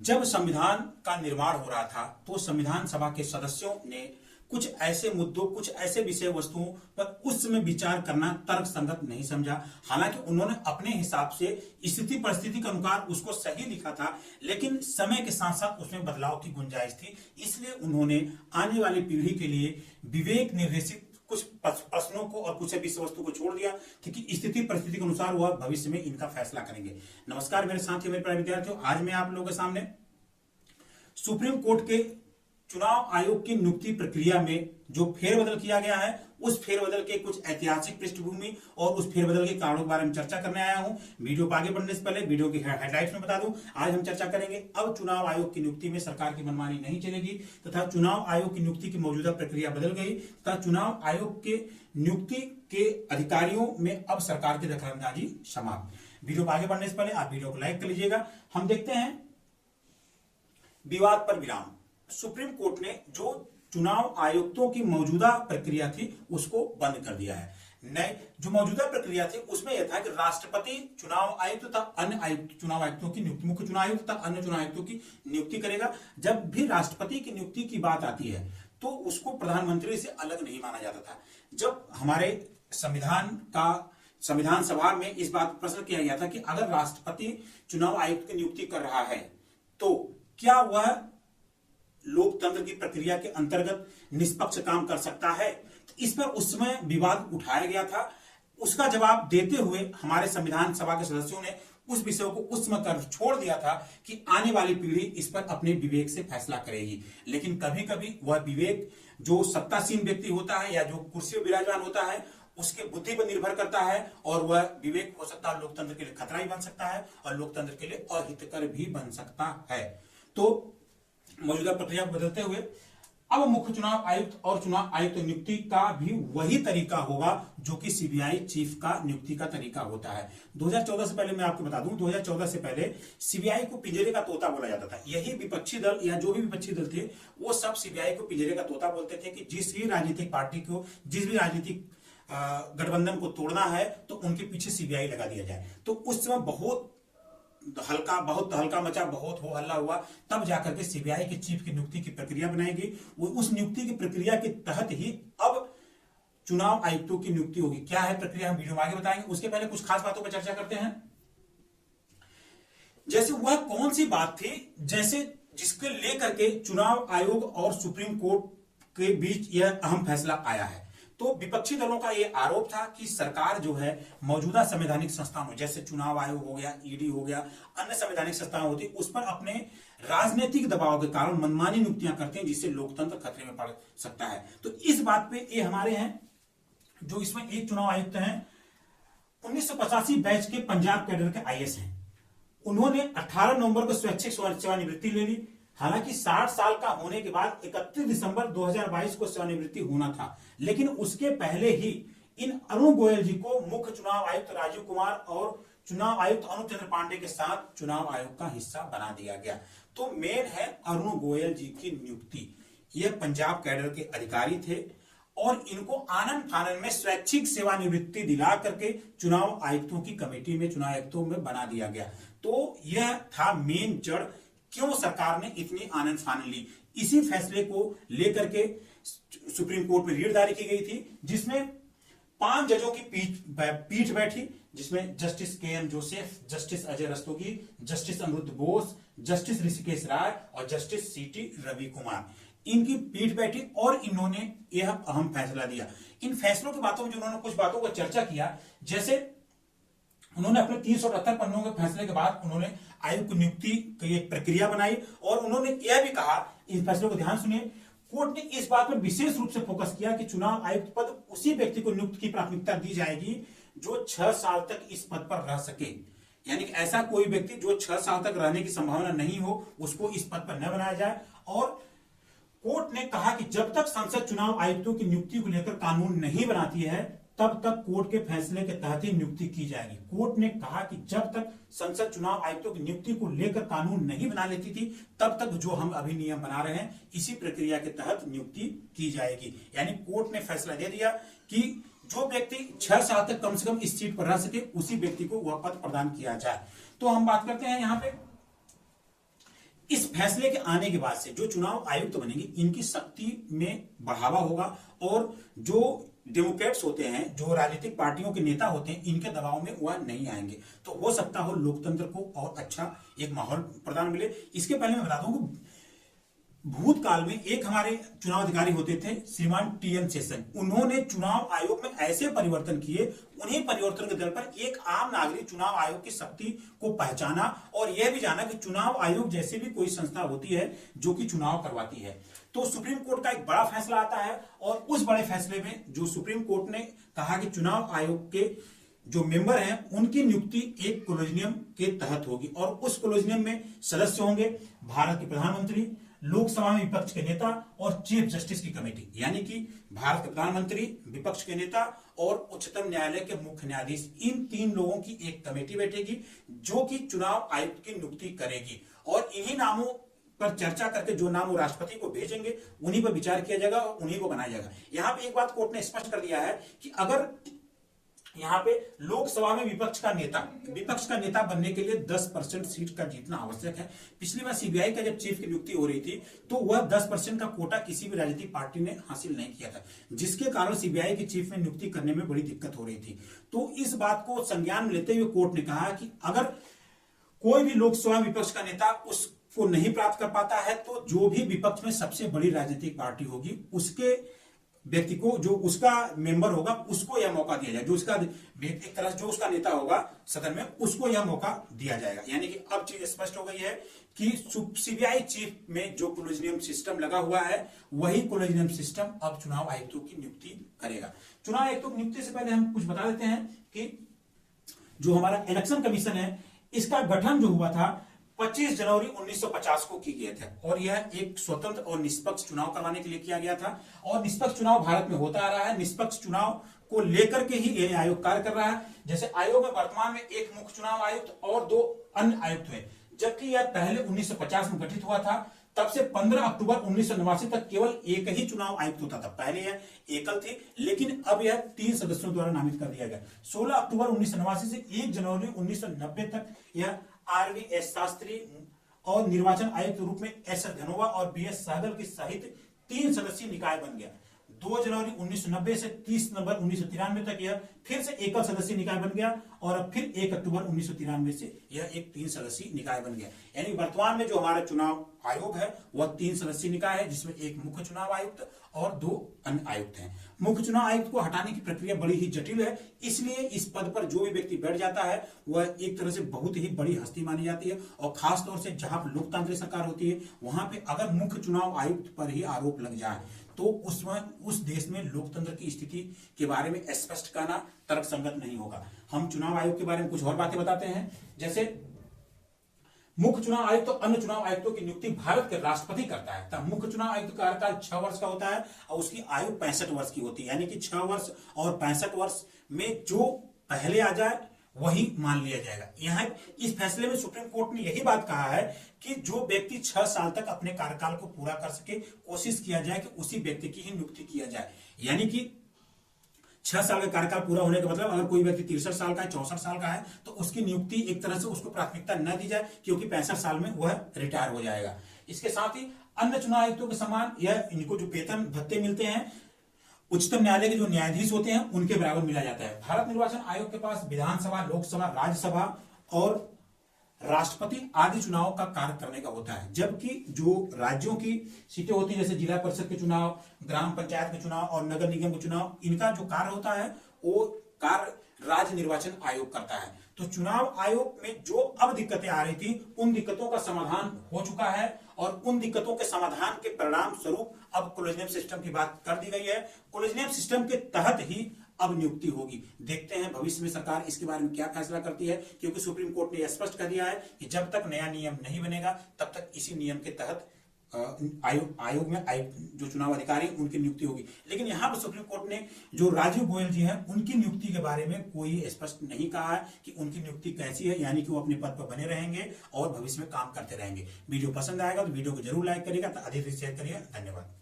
जब संविधान का निर्माण हो रहा था तो संविधान सभा के सदस्यों ने कुछ ऐसे मुद्दों, कुछ ऐसे विषय वस्तुओं पर उस समय विचार करना तर्कसंगत नहीं समझा। हालांकि उन्होंने अपने हिसाब से स्थिति परिस्थिति के अनुसार उसको सही लिखा था, लेकिन समय के साथ साथ उसमें बदलाव की गुंजाइश थी। इसलिए उन्होंने आने वाली पीढ़ी के लिए विवेक निर्देशित कुछ प्रश्नों को और कुछ विषय वस्तु को छोड़ दिया, क्योंकि स्थिति परिस्थिति के अनुसार वह भविष्य में इनका फैसला करेंगे। नमस्कार मेरे साथियों, मेरे प्यारे विद्यार्थियों, आज मैं आप लोगों के सामने सुप्रीम कोर्ट के चुनाव आयोग की नियुक्ति प्रक्रिया में जो फेरबदल किया गया है, उस फेरबदल के कुछ ऐतिहासिक पृष्ठभूमि और उस फेरबदल के कारणों के बारे में चर्चा करने आया हूं। वीडियो को आगे बढ़ने से पहले वीडियो की हेडलाइंस में बता दूं, आज हम चर्चा करेंगे अब चुनाव आयोग की नियुक्ति में सरकार की मनमानी नहीं चलेगी तथा चुनाव आयोग की नियुक्ति की मौजूदा प्रक्रिया बदल गई तथा चुनाव आयोग के नियुक्ति के अधिकारियों में अब सरकार की दखलंदाजी समाप्त। वीडियो को आगे बढ़ने से पहले आप वीडियो को लाइक कर लीजिएगा। हम देखते हैं विवाद पर विराम। सुप्रीम कोर्ट ने जो चुनाव आयुक्तों की मौजूदा प्रक्रिया थी उसको बंद कर दिया है। नए जो मौजूदा प्रक्रिया थी उसमें यह था कि राष्ट्रपति चुनाव आयुक्त तथा अन्य आयुक्त चुनाव आयुक्तों की नियुक्ति, मुख्य चुनाव आयुक्त तथा अन्य चुनाव आयुक्तों की नियुक्ति करेगा। जब भी राष्ट्रपति की नियुक्ति की बात आती है तो उसको प्रधानमंत्री से अलग नहीं माना जाता था। जब हमारे संविधान सभा में इस बात पर प्रश्न किया गया था कि अगर राष्ट्रपति चुनाव आयुक्त की नियुक्ति कर रहा है तो क्या वह लोकतंत्र की प्रक्रिया के अंतर्गत निष्पक्ष काम कर सकता है? इस पर उस समय विवाद उठाया गया था। उसका जवाब देते हुए हमारे संविधान सभा के सदस्यों ने उस विषय को उस समय कर छोड़ दिया था कि आने वाली पीढ़ी इस पर अपने विवेक से फैसला करेगी। लेकिन कभी कभी वह विवेक जो सत्तासीन व्यक्ति होता है या जो कुर्सी पर विराजमान होता है उसके बुद्धि पर निर्भर करता है, और वह विवेक हो सकता है लोकतंत्र के लिए खतरा भी बन सकता है और लोकतंत्र के लिए अहितकर भी बन सकता है। तो मौजूदा प्रक्रिया को बदलते हुए अब मुख्य चुनाव आयुक्त और चुनाव आयुक्त नियुक्ति का भी वही तरीका होगा जो कि सीबीआई चीफ का नियुक्ति का तरीका होता है। 2014 से पहले मैं आपको बता दूं, 2014 से पहले सीबीआई को पिंजरे का तोता बोला जाता था। यही विपक्षी दल या जो भी विपक्षी दल थे वो सब सीबीआई को पिंजरे का तोता बोलते थे कि जिस भी राजनीतिक पार्टी को, जिस भी राजनीतिक गठबंधन को तोड़ना है तो उनके पीछे सीबीआई लगा दिया जाए। तो उस समय बहुत हल्का मचा, बहुत हो हल्ला हुआ, तब जाकर के सीबीआई के चीफ की नियुक्ति की प्रक्रिया बनाई गई। वो उस नियुक्ति की प्रक्रिया के तहत ही अब चुनाव आयुक्तों की नियुक्ति होगी। क्या है प्रक्रिया, हम वीडियो में आगे बताएंगे। उसके पहले कुछ खास बातों पर चर्चा करते हैं। जैसे वह कौन सी बात थी जैसे जिसके लेकर के चुनाव आयोग और सुप्रीम कोर्ट के बीच यह अहम फैसला आया है। तो विपक्षी दलों का यह आरोप था कि सरकार जो है मौजूदा संवैधानिक संस्थानों जैसे चुनाव आयोग हो गया, ईडी हो गया, अन्य संवैधानिक संस्थान होती उस पर अपने राजनीतिक दबाव के कारण मनमानी नियुक्तियां करते हैं जिससे लोकतंत्र खतरे में पड़ सकता है। तो इस बात पे ये हमारे हैं जो इसमें एक चुनाव आयुक्त हैं 1985 बैच के पंजाब कैडर के आईएएस हैं। उन्होंने 18 नवंबर को स्वैच्छिक सेवानिवृत्ति ले ली। हालांकि 60 साल का होने के बाद 31 दिसंबर 2022 को सेवानिवृत्ति होना था, लेकिन उसके पहले ही इन अरुण गोयल जी को मुख्य चुनाव आयुक्त राजीव कुमार और चुनाव आयुक्त अनुप चंद्र पांडे के साथ चुनाव आयोग का हिस्सा बना दिया गया। तो मेन है अरुण गोयल जी की नियुक्ति। यह पंजाब कैडर के अधिकारी थे और इनको आनन फानन में स्वैच्छिक सेवानिवृत्ति दिला करके चुनाव आयुक्तों की कमेटी में, चुनाव आयुक्तों में बना दिया गया। तो यह था मेन जड़ क्यों सरकार ने इतनी आनंद फानन ली। इसी फैसले को लेकर के सुप्रीम कोर्ट में रीट जारी की गई थी जिसमें 5 जजों की पीठ बैठी, जिसमें justice K M. Joseph, justice Ajay Rastogi, justice Aniruddha Bose, justice Hrishikesh Roy और जस्टिस सी.टी. रवि कुमार, इनकी पीठ बैठी और इन्होंने यह अहम फैसला दिया। इन फैसलों की बातों में जो उन्होंने कुछ बातों पर चर्चा किया, जैसे उन्होंने अपने 378 पन्नों के फैसले के बाद उन्होंने आयोग की नियुक्ति की एक प्रक्रिया बनाई और उन्होंने यह भी कहा, इस फैसले को ध्यान सुनिए, कोर्ट ने इस बात पर विशेष रूप से फोकस किया कि चुनाव आयुक्त पद उसी व्यक्ति को नियुक्त की प्राथमिकता दी जाएगी जो 6 साल तक इस पद पर रह सके। यानी कि ऐसा कोई व्यक्ति जो 6 साल तक रहने की संभावना नहीं हो उसको इस पद पर न बनाया जाए। और कोर्ट ने कहा कि जब तक संसद चुनाव आयुक्तों की नियुक्ति को लेकर कानून नहीं बनाती है तब तक कोर्ट के फैसले के तहत ही नियुक्ति की जाएगी। कोर्ट ने कहा कि जब तक संसद चुनाव आयुक्तों की नियुक्ति को लेकर कानून नहीं बना लेती थी तब तक जो हम अभी नियम बना रहे हैं इसी प्रक्रिया के तहत नियुक्ति की जाएगी। यानी कोर्ट ने फैसला दे दिया कि जो व्यक्ति 6 साल तक कम से कम इस सीट पर रह सके उसी व्यक्ति को वह पद प्रदान किया जाए। तो हम बात करते हैं यहाँ पे इस फैसले के आने के बाद से जो चुनाव आयुक्त बनेंगे इनकी शक्ति में बढ़ावा होगा और जो डेमोक्रेट्स होते हैं, जो राजनीतिक पार्टियों के नेता होते हैं, इनके दबाव में वह नहीं आएंगे। तो हो सकता हो लोकतंत्र को और अच्छा एक माहौल प्रदान मिले। इसके पहले मैं बता दूं भूतकाल में एक हमारे चुनाव अधिकारी होते थे श्रीमान टीएन शेषन, उन्होंने चुनाव आयोग में ऐसे परिवर्तन किए, उन्हीं परिवर्तन के दल पर एक आम नागरिक चुनाव आयोग की शक्ति को पहचाना और यह भी जाना कि चुनाव आयोग जैसे भी कोई संस्था होती है जो कि चुनाव करवाती है। तो सुप्रीम कोर्ट का एक बड़ा फैसला आता है और उस बड़े फैसले में जो सुप्रीम कोर्ट ने कहा कि चुनाव आयोग के जो मेंबर हैं उनकी नियुक्ति एक कोलेजियम के तहत होगी और उस कोलेजियम में सदस्य होंगे भारत के प्रधानमंत्री, लोकसभा में विपक्ष के नेता और चीफ जस्टिस की कमेटी, यानी कि भारत के प्रधानमंत्री, विपक्ष के नेता और उच्चतम न्यायालय के मुख्य न्यायाधीश, इन 3 लोगों की एक कमेटी बैठेगी जो कि चुनाव आयुक्त की नियुक्ति करेगी और इन्हीं नामों पर चर्चा करके जो नाम वो राष्ट्रपति को भेजेंगे उन्हीं पर विचार किया जाएगा और उन्हीं को बनाया जाएगा। यहां पे एक बात कोर्ट ने स्पष्ट कर दिया है कि अगर यहां पे लोकसभा में विपक्ष का नेता बनने के लिए 10% सीट का जीतना आवश्यक है। पिछली बार सीबीआई का जब चीफ की नियुक्ति हो रही थी तो वह 10% का कोटा किसी भी राजनीतिक पार्टी ने हासिल नहीं किया था, जिसके कारण सीबीआई के चीफ में नियुक्ति करने में बड़ी दिक्कत हो रही थी। तो इस बात को संज्ञान में लेते हुए कोर्ट ने कहा कि अगर कोई भी लोकसभा विपक्ष का नेता उसको नहीं प्राप्त कर पाता है तो जो भी विपक्ष में सबसे बड़ी राजनीतिक पार्टी होगी उसके व्यक्ति को, जो उसका मेंबर होगा, उसको यह मौका दिया जाए, जो उसका एक तरह से जो उसका नेता होगा सदन में उसको यह मौका दिया जाएगा। यानी कि अब चीज स्पष्ट हो गई है कि सीबीआई चीफ में जो कोलेजियम सिस्टम लगा हुआ है वही कोलेजियम सिस्टम अब चुनाव आयुक्तों की नियुक्ति करेगा। चुनाव आयुक्तों की नियुक्ति से पहले हम कुछ बता देते हैं कि जो हमारा इलेक्शन कमीशन है इसका गठन जो हुआ था 25 जनवरी 1950 को की गया था और यह एक स्वतंत्र और निष्पक्ष चुनाव करवाने के लिए किया गया था और निष्पक्ष चुनाव भारत में होता आ रहा है। निष्पक्ष चुनाव को लेकर के ही यह आयोग कार्य कर रहा है। जैसे आयोग में वर्तमान में एक मुख्य चुनाव आयुक्त और 2 अन्य आयुक्त हैं, जबकि यह पहले 1950 में गठित हुआ था। तब से 15 अक्टूबर 1989 तक केवल एक ही चुनाव आयुक्त होता था। पहले यह एकल थी लेकिन अब यह 3 सदस्यों द्वारा नामित कर दिया गया। 16 अक्टूबर 1989 से 1 जनवरी 1990 तक यह आरवीएस शास्त्री और निर्वाचन आयुक्त के रूप में एस धनोवा और बीएस सहगल के सहित 3 सदस्यीय निकाय बन गया। 2 जनवरी 1990 से 30 नवंबर 1993 तक यह फिर से एकल सदस्यीय निकाय बन गया और अब फिर 1 अक्टूबर 1993 से यह एक 3 सदस्यीय निकाय बन गया। यानी वर्तमान में जो हमारा चुनाव आयोग है वह 3 सदस्यीय निकाय है जिसमें एक मुख्य चुनाव आयुक्त और 2 अन्य आयुक्त हैं। मुख्य चुनाव आयुक्त को हटाने की प्रक्रिया बड़ी ही जटिल है, इसलिए इस पद पर जो भी व्यक्ति बैठ जाता है वह एक तरह से बहुत ही बड़ी हस्ती मानी जाती है और खासतौर से जहां पर लोकतांत्रिक सरकार होती है वहां पे अगर मुख्य चुनाव आयुक्त पर ही आरोप लग जाए तो उस देश में लोकतंत्र की स्थिति के बारे में स्पष्ट कहना तर्कसंगत नहीं होगा। हम चुनाव आयोग के बारे में कुछ और बातें बताते हैं। जैसे मुख्य चुनाव आयुक्त तो अन्य चुनाव आयुक्तों की नियुक्ति भारत के राष्ट्रपति करता है। तब मुख्य चुनाव आयुक्त का कार्यकाल 6 वर्ष का होता है और उसकी आयु 65 वर्ष की होती है। यानी कि 6 वर्ष और 65 वर्ष में जो पहले आ जाए वही मान लिया जाएगा। यहाँ इस फैसले में सुप्रीम कोर्ट ने यही बात कहा है कि जो व्यक्ति 6 साल तक अपने कार्यकाल को पूरा कर सके कोशिश किया जाए कि उसी व्यक्ति की ही नियुक्ति किया जाए। यानी कि 6 साल का कार्यकाल पूरा होने का मतलब अगर कोई व्यक्ति 63 साल का है, 64 साल का है तो उसकी नियुक्ति एक तरह से उसको प्राथमिकता न दी जाए क्योंकि 65 साल में वह रिटायर हो जाएगा। इसके साथ ही अन्य चुनाव आयुक्तों के समान यह इनको जो वेतन भत्ते मिलते हैं उच्चतम न्यायालय के जो न्यायाधीश होते हैं उनके बराबर मिला जाता है। भारत निर्वाचन आयोग के पास विधानसभा, लोकसभा, राज्यसभा और राष्ट्रपति आदि चुनाव का कार्य करने का होता है, जबकि जो राज्यों की सीटें होती हैं जैसे जिला परिषद के चुनाव, ग्राम पंचायत के चुनाव और नगर निगम के चुनाव, इनका जो कार्य होता है वो कार्य राज्य निर्वाचन आयोग करता है। तो चुनाव आयोग में जो अब दिक्कतें आ रही थी उन दिक्कतों का समाधान हो चुका है और उन दिक्कतों के समाधान के परिणाम स्वरूप अब कोलेजियम सिस्टम की बात कर दी गई है। कोलेजियम सिस्टम के तहत ही अब नियुक्ति होगी। देखते हैं भविष्य में सरकार इसके बारे में क्या फैसला करती है, क्योंकि सुप्रीम कोर्ट ने यह स्पष्ट कर दिया है कि जब तक नया नियम नहीं बनेगा तब तक इसी नियम के तहत आयोग में जो चुनाव अधिकारी उनकी नियुक्ति होगी। लेकिन यहाँ पर सुप्रीम कोर्ट ने जो राजीव गोयल जी हैं उनकी नियुक्ति के बारे में कोई स्पष्ट नहीं कहा है कि उनकी नियुक्ति कैसी है, यानी कि वो अपने पद पर बने रहेंगे और भविष्य में काम करते रहेंगे। वीडियो पसंद आएगा तो वीडियो को जरूर लाइक करिएगा, अधिक से शेयर करिएगा। धन्यवाद।